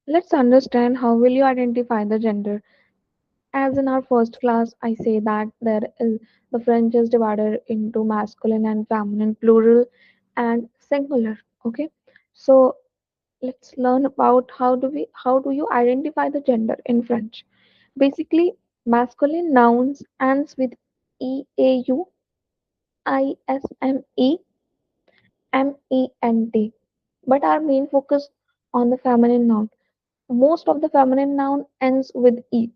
Let's understand how will you identify the gender. As in our first class, I say that there is the French is divided into masculine and feminine, plural and singular. Okay, so let's learn about how do you identify the gender in French. Basically, masculine nouns ends with e a u I s m e m e n t, but our main focus on the feminine noun. Most of the feminine noun ends with e.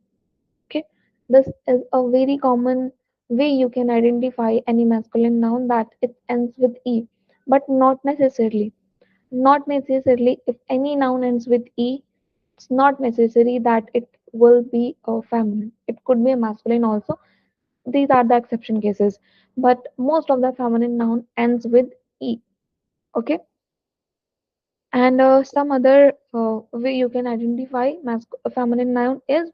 Okay, this is a very common way you can identify any masculine noun that it ends with e, but not necessarily. Not necessarily if any noun ends with e, it's not necessary that it will be a feminine. It could be a masculine also. These are the exception cases, but most of the feminine noun ends with e. Okay, and some other way you can identify feminine noun is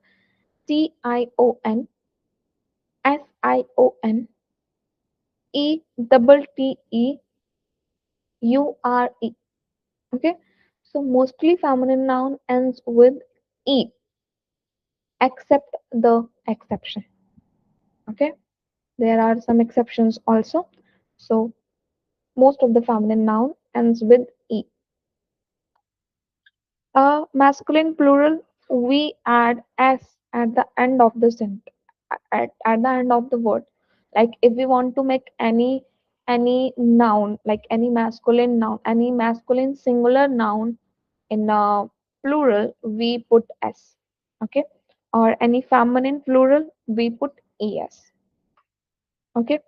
tion, sion, okay, so mostly feminine noun ends with e, except the exception. Okay, there are some exceptions also. So most of the feminine noun ends with e. Masculine plural, we add s at the end of the at the end of the word. Like if we want to make any noun, like any masculine singular noun in a plural, we put s. Okay, or any feminine plural, we put es. Okay,